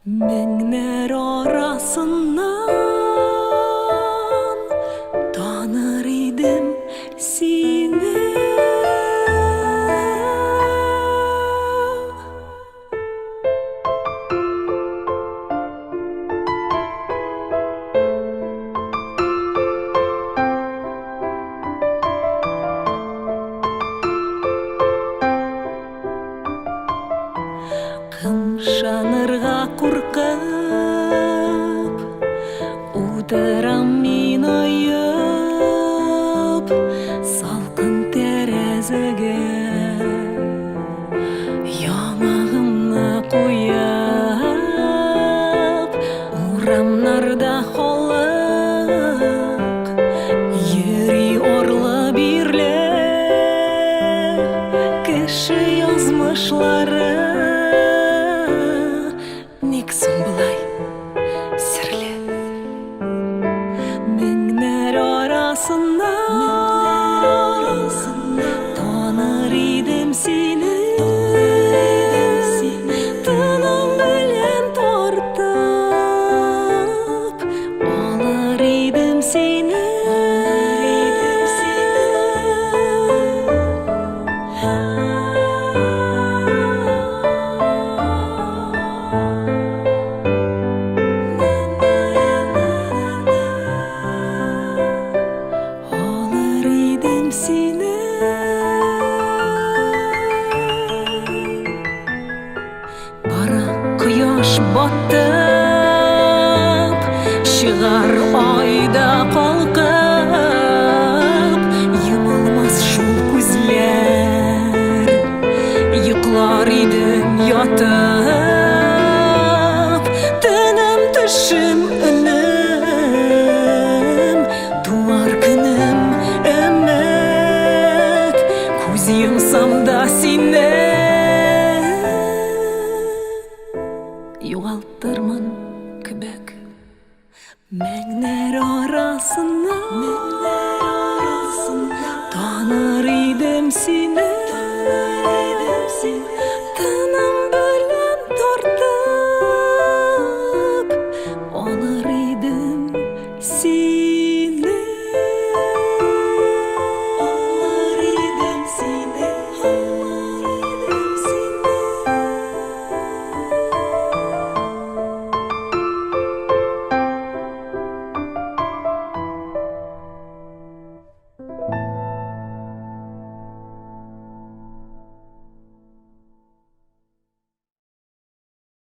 Mengler arasından tanır idim seni. Кымшанырға куркып, утырам мин ойып, салқын терезеге яңағымны қойып, урамнарда холық йөри орлы-бирле кеше язмышлары. Ник соң бұлай сірле? Меңнер арасынан таныр идім сені, тыным білен тартып алыр идім сені. Seni бара құяш баттып, шығар айда қалқып, йымылмас шул күзлер, йоқлар идім ятып, тыным түшім үнім, туар күнім Yumsam da sine